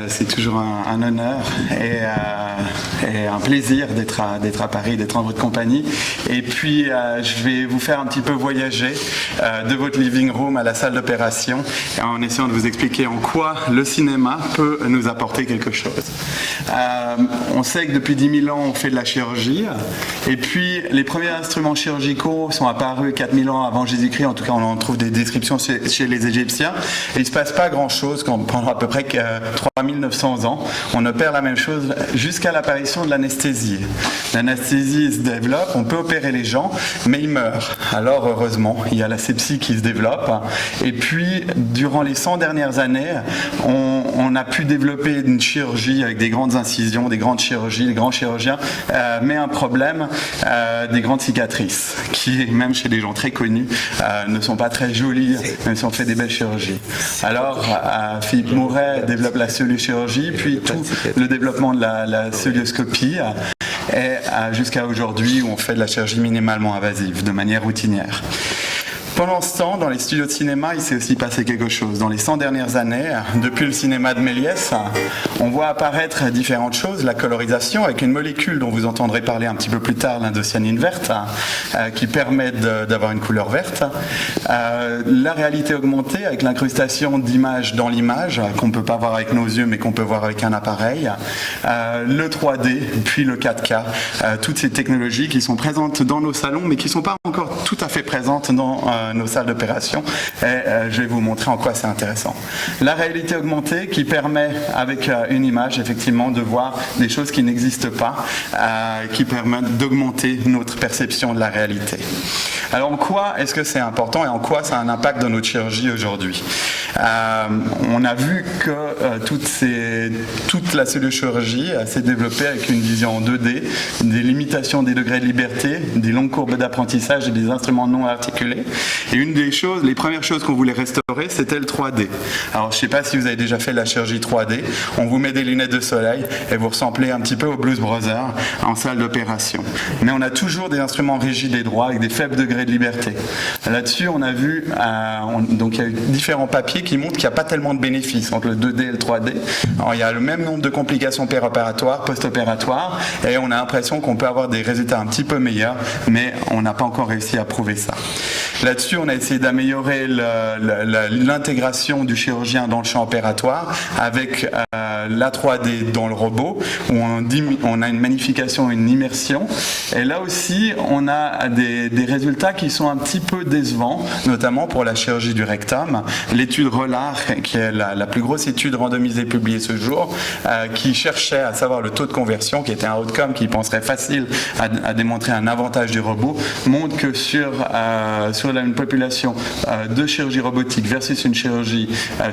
C'est toujours un honneur et un plaisir d'être à Paris, d'être en votre compagnie. Et puis, je vais vous faire un petit peu voyager de votre living room à la salle d'opération en essayant de vous expliquer en quoi le cinéma peut nous apporter quelque chose. On sait que depuis 10 000 ans, on fait de la chirurgie. Et puis, les premiers instruments chirurgicaux sont apparus 4 000 ans avant Jésus-Christ. En tout cas, on en trouve des descriptions chez les Égyptiens. Et il ne se passe pas grand-chose pendant à peu près 3900 ans. On opère la même chose jusqu'à l'apparition de l'anesthésie. L'anesthésie se développe, on peut opérer les gens, mais ils meurent. Alors, heureusement, il y a la sepsie qui se développe. Et puis, durant les 100 dernières années, on a pu développer une chirurgie avec des grandes incisions, des grandes chirurgies, des grands chirurgiens, mais un problème des grandes cicatrices, qui, même chez des gens très connus, ne sont pas très jolies, même si on fait des belles chirurgies. Alors, Philippe Mouret développe la chirurgie, puis tout le développement de la cœlioscopie et jusqu'à aujourd'hui où on fait de la chirurgie minimalement invasive, de manière routinière. Pendant ce temps, dans les studios de cinéma, il s'est aussi passé quelque chose. Dans les 100 dernières années, depuis le cinéma de Méliès, on voit apparaître différentes choses. La colorisation avec une molécule dont vous entendrez parler un petit peu plus tard, l'indocyanine verte, qui permet d'avoir une couleur verte. La réalité augmentée avec l'incrustation d'images dans l'image, qu'on ne peut pas voir avec nos yeux, mais qu'on peut voir avec un appareil. Le 3D, puis le 4K. Toutes ces technologies qui sont présentes dans nos salons, mais qui ne sont pas encore tout à fait présentes dans nos salles d'opération, et je vais vous montrer en quoi c'est intéressant. La réalité augmentée qui permet, avec une image, effectivement, de voir des choses qui n'existent pas, qui permettent d'augmenter notre perception de la réalité. Alors, en quoi est-ce que c'est important et en quoi ça a un impact dans notre chirurgie aujourd'hui? On a vu que toute la chirurgie s'est développée avec une vision en 2D, des limitations des degrés de liberté, des longues courbes d'apprentissage et des instruments non articulés. Et les premières choses qu'on voulait restaurer, c'était le 3D. Alors, je ne sais pas si vous avez déjà fait la chirurgie 3D. On vous met des lunettes de soleil et vous ressemblez un petit peu aux Blues Brothers en salle d'opération. Mais on a toujours des instruments rigides et droits avec des faibles degrés de liberté. Là-dessus, on a vu, donc il y a eu différents papiers qui montrent qu'il n'y a pas tellement de bénéfices entre le 2D et le 3D. Alors, il y a le même nombre de complications préopératoires, post-opératoires, et on a l'impression qu'on peut avoir des résultats un petit peu meilleurs, mais on n'a pas encore réussi à prouver ça. Là-dessus, on a essayé d'améliorer l'intégration du chirurgien dans le champ opératoire avec la 3D dans le robot, où on a une magnification, une immersion. Et là aussi, on a des résultats qui sont un petit peu décevants, notamment pour la chirurgie du rectum. L'étude RELAR, qui est la plus grosse étude randomisée publiée ce jour, qui cherchait à savoir le taux de conversion, qui était un outcome qui penserait facile à démontrer un avantage du robot, montre que sur une population de chirurgie robotique versus une chirurgie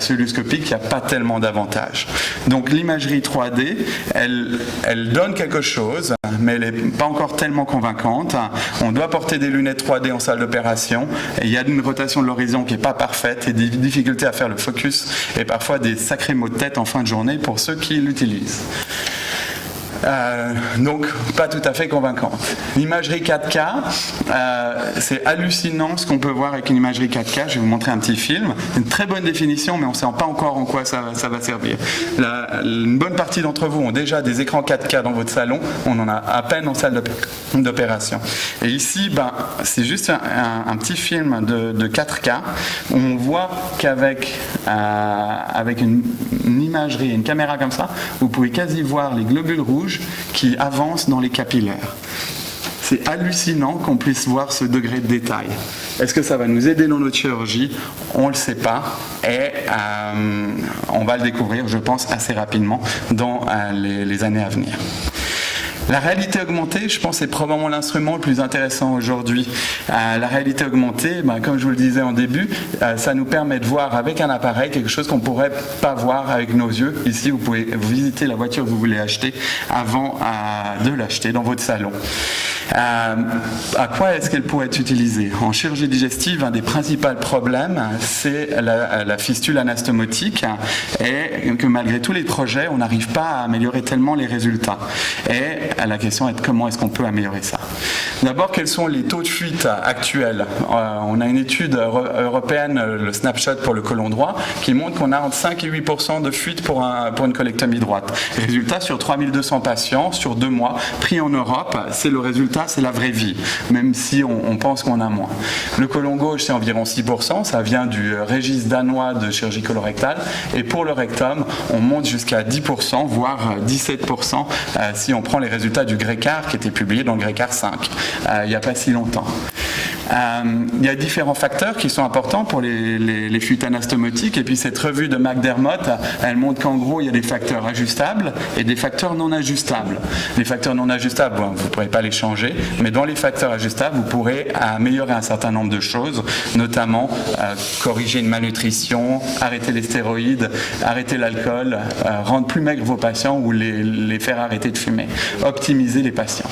cœlioscopique, il n'y a pas tellement d'avantages. Donc l'imagerie 3D, elle donne quelque chose, mais elle n'est pas encore tellement convaincante. On doit porter des lunettes 3D en salle d'opération. Il y a une rotation de l'horizon qui n'est pas parfaite et des difficultés à faire le focus et parfois des sacrés maux de tête en fin de journée pour ceux qui l'utilisent. Donc pas tout à fait convaincante. L'imagerie 4K, c'est hallucinant ce qu'on peut voir avec une imagerie 4K. Je vais vous montrer un petit film. Une très bonne définition, mais on ne sait pas encore en quoi ça va servir. Une bonne partie d'entre vous ont déjà des écrans 4K dans votre salon. On en a à peine en salle d'opération. Et ici, c'est juste un petit film de 4K où on voit qu'avec une imagerie, une caméra comme ça, vous pouvez quasi voir les globules rouges qui avancent dans les capillaires. C'est hallucinant qu'on puisse voir ce degré de détail. Est-ce que ça va nous aider dans notre chirurgie? On ne le sait pas et on va le découvrir, je pense, assez rapidement dans les années à venir. La réalité augmentée, je pense, c'est probablement l'instrument le plus intéressant aujourd'hui. La réalité augmentée, comme je vous le disais en début, ça nous permet de voir avec un appareil quelque chose qu'on ne pourrait pas voir avec nos yeux. Ici, vous pouvez visiter la voiture que vous voulez acheter avant de l'acheter dans votre salon. À quoi est-ce qu'elle pourrait être utilisée? En chirurgie digestive, un des principaux problèmes, c'est la fistule anastomotique et que malgré tous les projets, on n'arrive pas à améliorer tellement les résultats. Et la question est comment est-ce qu'on peut améliorer ça? D'abord, quels sont les taux de fuite actuels? On a une étude européenne, le snapshot pour le côlon droit, qui montre qu'on a entre 5 et 8% de fuite pour une colectomie droite. Résultat, sur 3200 patients, sur 2 mois, pris en Europe, c'est le résultat, c'est la vraie vie, même si on pense qu'on a moins. Le côlon gauche, c'est environ 6%, ça vient du registre danois de chirurgie colorectale, et pour le rectum, on monte jusqu'à 10%, voire 17% si on prend les résultats du GRECAR, qui était publié dans le GRECAR 5, il n'y a pas si longtemps. Il y a différents facteurs qui sont importants pour les fuites anastomotiques, et puis cette revue de McDermott, elle montre qu'en gros il y a des facteurs ajustables et des facteurs non ajustables. Les facteurs non ajustables, bon, vous ne pourrez pas les changer, mais dans les facteurs ajustables, vous pourrez améliorer un certain nombre de choses, notamment corriger une malnutrition, arrêter les stéroïdes, arrêter l'alcool, rendre plus maigres vos patients ou les faire arrêter de fumer, optimiser les patients.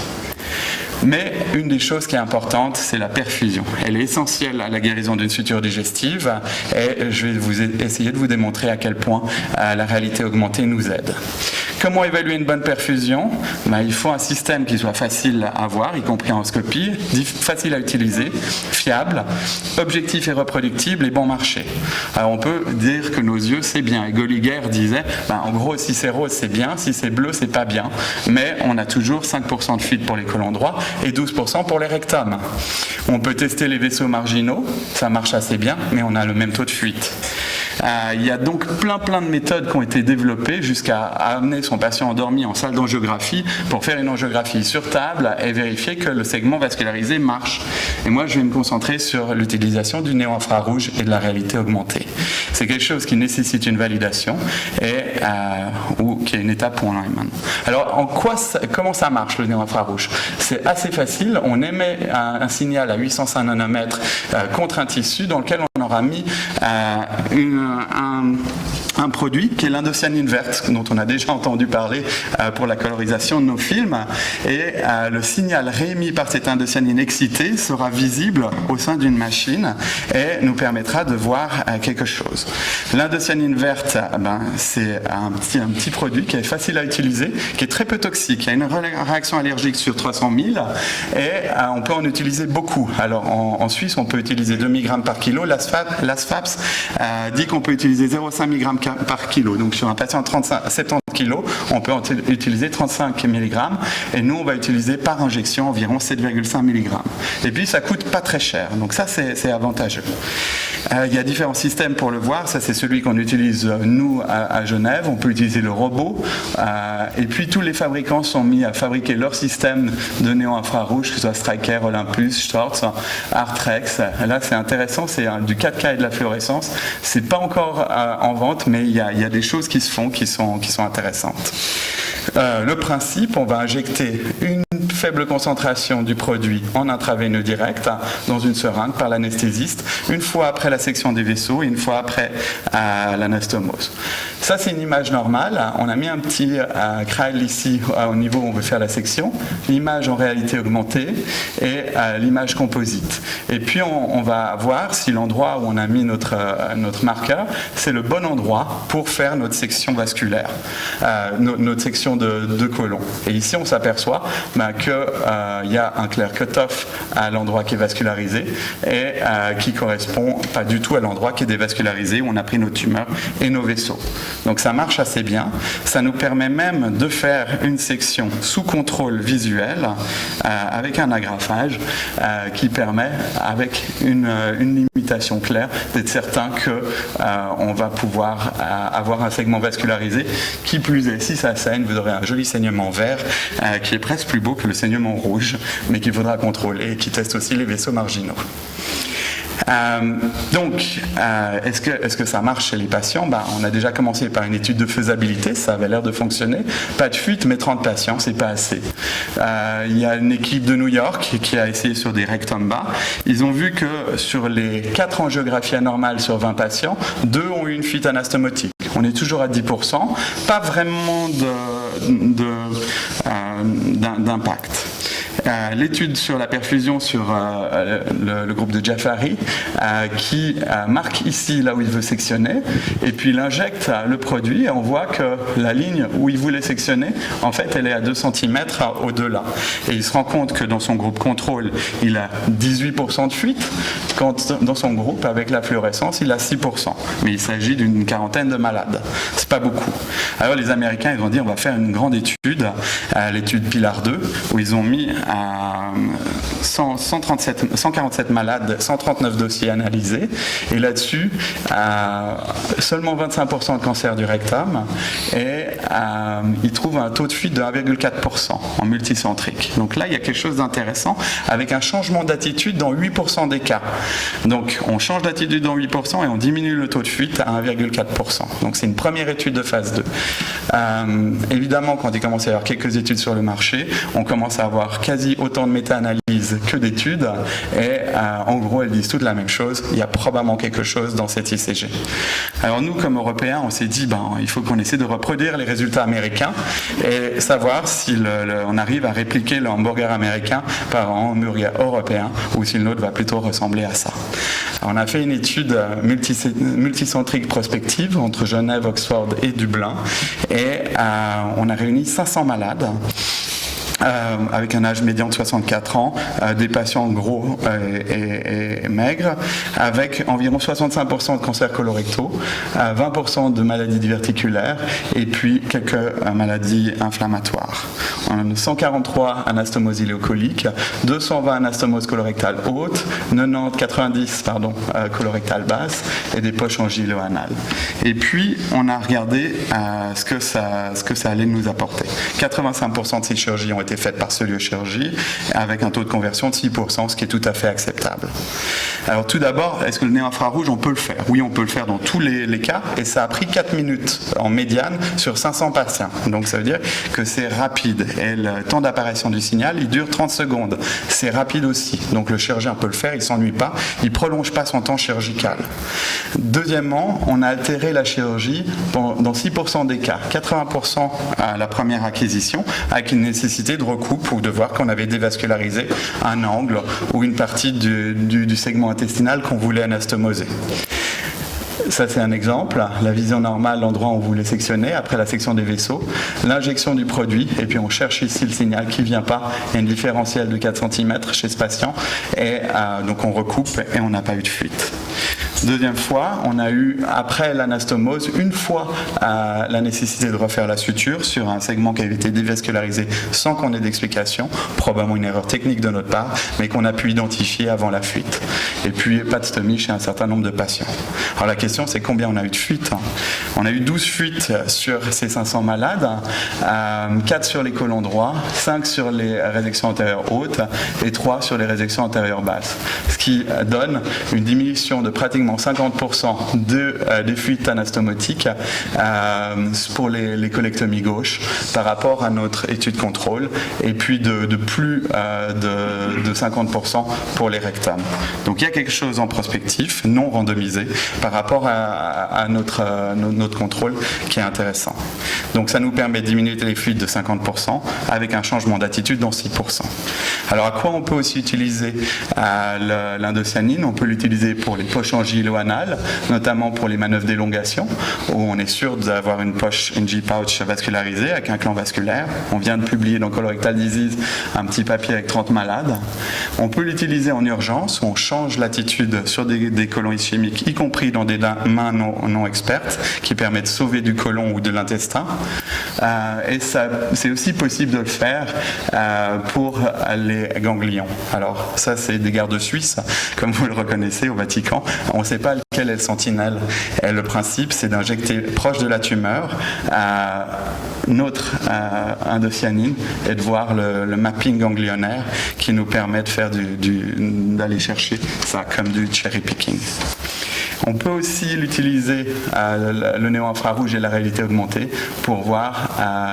Mais une des choses qui est importante, c'est la perfusion. Elle est essentielle à la guérison d'une suture digestive et je vais essayer de vous démontrer à quel point la réalité augmentée nous aide. Comment évaluer une bonne perfusion? Il faut un système qui soit facile à voir, y compris en scopie, facile à utiliser, fiable, objectif et reproductible et bon marché. Alors on peut dire que nos yeux, c'est bien. Et Golliger disait, en gros, si c'est rose, c'est bien, si c'est bleu, c'est pas bien. Mais on a toujours 5% de fuite pour les côlons droits et 12% pour les rectums. On peut tester les vaisseaux marginaux, ça marche assez bien, mais on a le même taux de fuite. Il y a donc plein de méthodes qui ont été développées jusqu'à amener son patient endormi en salle d'angiographie pour faire une angiographie sur table et vérifier que le segment vascularisé marche. Et moi, je vais me concentrer sur l'utilisation du néo-infrarouge et de la réalité augmentée. C'est quelque chose qui nécessite une validation ou qui est une étape pour Lyman. Alors, comment ça marche le néo-infrarouge? C'est assez facile. On émet un signal à 805 nanomètres contre un tissu dans lequel on aura mis un produit qui est l'indocyanine verte, dont on a déjà entendu parler pour la colorisation de nos films. Et le signal réémis par cette indocyanine excitée sera visible au sein d'une machine et nous permettra de voir quelque chose. L'indocyanine verte, c'est un petit produit qui est facile à utiliser, qui est très peu toxique. Il y a une réaction allergique sur 300 000 et on peut en utiliser beaucoup. Alors en Suisse, on peut utiliser 2 mg par kilo. L'ASFAPS dit qu'on peut utiliser 0,5 mg par kilo. Donc sur un patient de 70 kg, on peut utiliser 35 mg et nous on va utiliser par injection environ 7,5 mg. Et puis ça coûte pas très cher, donc ça c'est avantageux. Il y a différents systèmes pour le voir, ça c'est celui qu'on utilise nous à Genève, on peut utiliser le robot et puis tous les fabricants sont mis à fabriquer leur système de néo-infrarouge, que ce soit Stryker, Olympus, Storz, Artrex. Là c'est intéressant, c'est du 4K et de la fluorescence, c'est pas encore en vente, mais il y a des choses qui se font qui sont intéressantes. Le principe, on va injecter une faible concentration du produit en intraveineux direct dans une seringue par l'anesthésiste, une fois après la section des vaisseaux et une fois après l'anastomose. Ça, c'est une image normale. On a mis un petit crâne ici au niveau où on veut faire la section, l'image en réalité augmentée et l'image composite. Et puis, on va voir si l'endroit où on a mis notre marqueur, c'est le bon endroit pour faire notre section vasculaire, notre section de côlon. Et ici, on s'aperçoit qu'il y a un clair cut-off à l'endroit qui est vascularisé et qui correspond pas du tout à l'endroit qui est dévascularisé où on a pris nos tumeurs et nos vaisseaux. Donc ça marche assez bien. Ça nous permet même de faire une section sous contrôle visuel avec un agrafage qui permet, avec une limitation claire, d'être certain qu'on va pouvoir avoir un segment vascularisé. Qui plus est, si ça saigne, vous aurez un joli saignement vert qui est presque plus beau que le saignement rouge, mais qu'il faudra contrôler et qui teste aussi les vaisseaux marginaux. Est-ce que ça marche chez les patients? On a déjà commencé par une étude de faisabilité, ça avait l'air de fonctionner. Pas de fuite, mais 30 patients, c'est pas assez. Il y a une équipe de New York qui a essayé sur des rectums bas. Ils ont vu que sur les 4 angiographies anormales sur 20 patients, 2 ont eu une fuite anastomotique. On est toujours à 10%, pas vraiment d'impact. l'étude sur la perfusion sur le groupe de Jafari, qui marque ici là où il veut sectionner, et puis il injecte le produit, et on voit que la ligne où il voulait sectionner, en fait, elle est à 2 cm au-delà. Et il se rend compte que dans son groupe contrôle, il a 18% de fuite, quand dans son groupe, avec la fluorescence, il a 6%. Mais il s'agit d'une quarantaine de malades. C'est pas beaucoup. Alors les Américains, ils ont dit, on va faire une grande étude, l'étude Pilar 2, où ils ont mis 147 malades, 139 dossiers analysés, et là-dessus, seulement 25% de cancer du rectum, et ils trouvent un taux de fuite de 1,4% en multicentrique. Donc là, il y a quelque chose d'intéressant, avec un changement d'attitude dans 8% des cas. Donc on change d'attitude dans 8% et on diminue le taux de fuite à 1,4%. Donc c'est une première étude de phase 2. Évidemment, quand il commence à y avoir quelques études sur le marché, on commence à avoir quasi autant de méta-analyses que d'études, et en gros, elles disent toutes la même chose. Il y a probablement quelque chose dans cette ICG. Alors nous, comme Européens, on s'est dit, il faut qu'on essaie de reproduire les résultats américains et savoir si on arrive à répliquer le hamburger américain par un hamburger européen, ou si le nôtre va plutôt ressembler à ça. Alors, on a fait une étude multicentrique prospective entre Genève, Oxford et Dublin, et on a réuni 500 malades. Avec un âge médian de 64 ans, des patients gros et maigres, avec environ 65% de cancers colorectaux, 20% de maladies diverticulaires, et puis quelques maladies inflammatoires. On a 143 anastomoses iléocoliques, 220 anastomoses colorectales hautes, 90 colorectales basses, et des poches angilo-anales. Et puis, on a regardé ce que ça allait nous apporter. 85% de ces chirurgies ont été faites par celiochirurgie, avec un taux de conversion de 6%, ce qui est tout à fait acceptable. Alors tout d'abord, est-ce que le néo-infrarouge, on peut le faire? Oui, on peut le faire dans tous les cas, et ça a pris 4 minutes en médiane sur 500 patients. Donc ça veut dire que c'est rapide, et le temps d'apparition du signal, il dure 30 secondes. C'est rapide aussi, donc le chirurgien peut le faire, il ne s'ennuie pas, il ne prolonge pas son temps chirurgical. Deuxièmement, on a altéré la chirurgie dans 6% des cas, 80% à la première acquisition, avec une nécessité de recoupe ou de voir qu'on avait dévascularisé un angle ou une partie du segment intestinal qu'on voulait anastomoser. Ça, c'est un exemple. La vision normale, l'endroit où on voulait sectionner, après la section des vaisseaux, l'injection du produit, et puis on cherche ici le signal qui ne vient pas. Il y a une différentielle de 4 cm chez ce patient, et donc on recoupe et on n'a pas eu de fuite. Deuxième fois, on a eu, après l'anastomose, une fois la nécessité de refaire la suture sur un segment qui avait été dévascularisé sans qu'on ait d'explication, probablement une erreur technique de notre part, mais qu'on a pu identifier avant la fuite. Et puis, pas de stomie chez un certain nombre de patients. Alors la question, c'est combien on a eu de fuites? On a eu 12 fuites sur ces 500 malades, 4 sur les côlons droits, 5 sur les résections antérieures hautes et 3 sur les résections antérieures basses. Ce qui donne une diminution de pratiquement 50% des fuites anastomotiques pour les colectomies gauches par rapport à notre étude contrôle, et puis de plus de 50% pour les rectums. Donc il y a quelque chose en prospectif, non randomisé, par rapport à notre contrôle qui est intéressant. Donc ça nous permet de diminuer les fuites de 50% avec un changement d'attitude dans 6%. Alors à quoi on peut aussi utiliser l'indocyanine? On peut l'utiliser pour les poches angilo-anales, notamment pour les manœuvres d'élongation, où on est sûr d'avoir une poche NG-pouch vascularisée avec un clan vasculaire. On vient de publier dans Colorectal Disease un petit papier avec 30 malades. On peut l'utiliser en urgence, où on change l'attitude sur des côlons ischémiques, y compris dans des mains non expertes, qui permet de sauver du côlon ou de l'intestin. Et c'est aussi possible de le faire pour les ganglions. Alors ça, c'est des gardes suisses, comme vous le reconnaissez au Vatican. On ne sait pas lequel est le sentinelle. Et le principe, c'est d'injecter proche de la tumeur notre indocyanine et de voir le mapping ganglionnaire qui nous permet de faire d'aller chercher ça comme du cherry picking. On peut aussi l'utiliser, le néo-infrarouge et la réalité augmentée, pour voir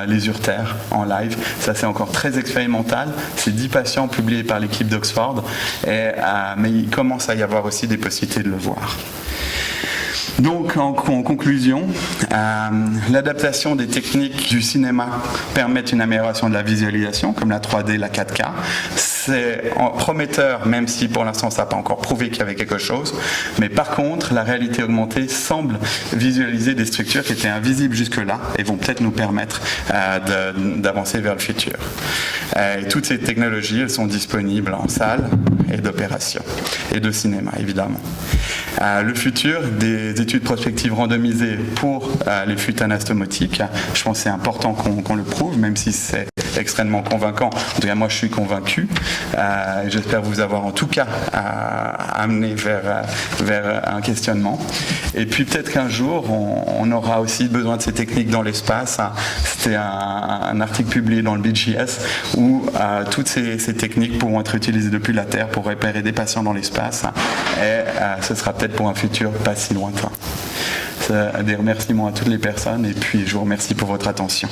les urtères en live. Ça, c'est encore très expérimental. C'est 10 patients publiés par l'équipe d'Oxford, mais il commence à y avoir aussi des possibilités de le voir. Donc, en conclusion, l'adaptation des techniques du cinéma permet une amélioration de la visualisation, comme la 3D, la 4K. C'est prometteur, même si pour l'instant ça n'a pas encore prouvé qu'il y avait quelque chose. Mais par contre, la réalité augmentée semble visualiser des structures qui étaient invisibles jusque-là et vont peut-être nous permettre d'avancer vers le futur. Et toutes ces technologies, elles sont disponibles en salle et d'opération et de cinéma, évidemment. Le futur des études prospectives randomisées pour les flûtes anastomotiques, je pense que c'est important qu'on le prouve, même si c'est extrêmement convaincant. En tout cas, moi, je suis convaincu. J'espère vous avoir en tout cas amené vers un questionnement. Et puis peut-être qu'un jour, on aura aussi besoin de ces techniques dans l'espace. C'était un article publié dans le BGS où toutes ces techniques pourront être utilisées depuis la Terre pour repérer des patients dans l'espace. Et ce sera peut-être pour un futur pas si lointain. Des remerciements à toutes les personnes et puis je vous remercie pour votre attention.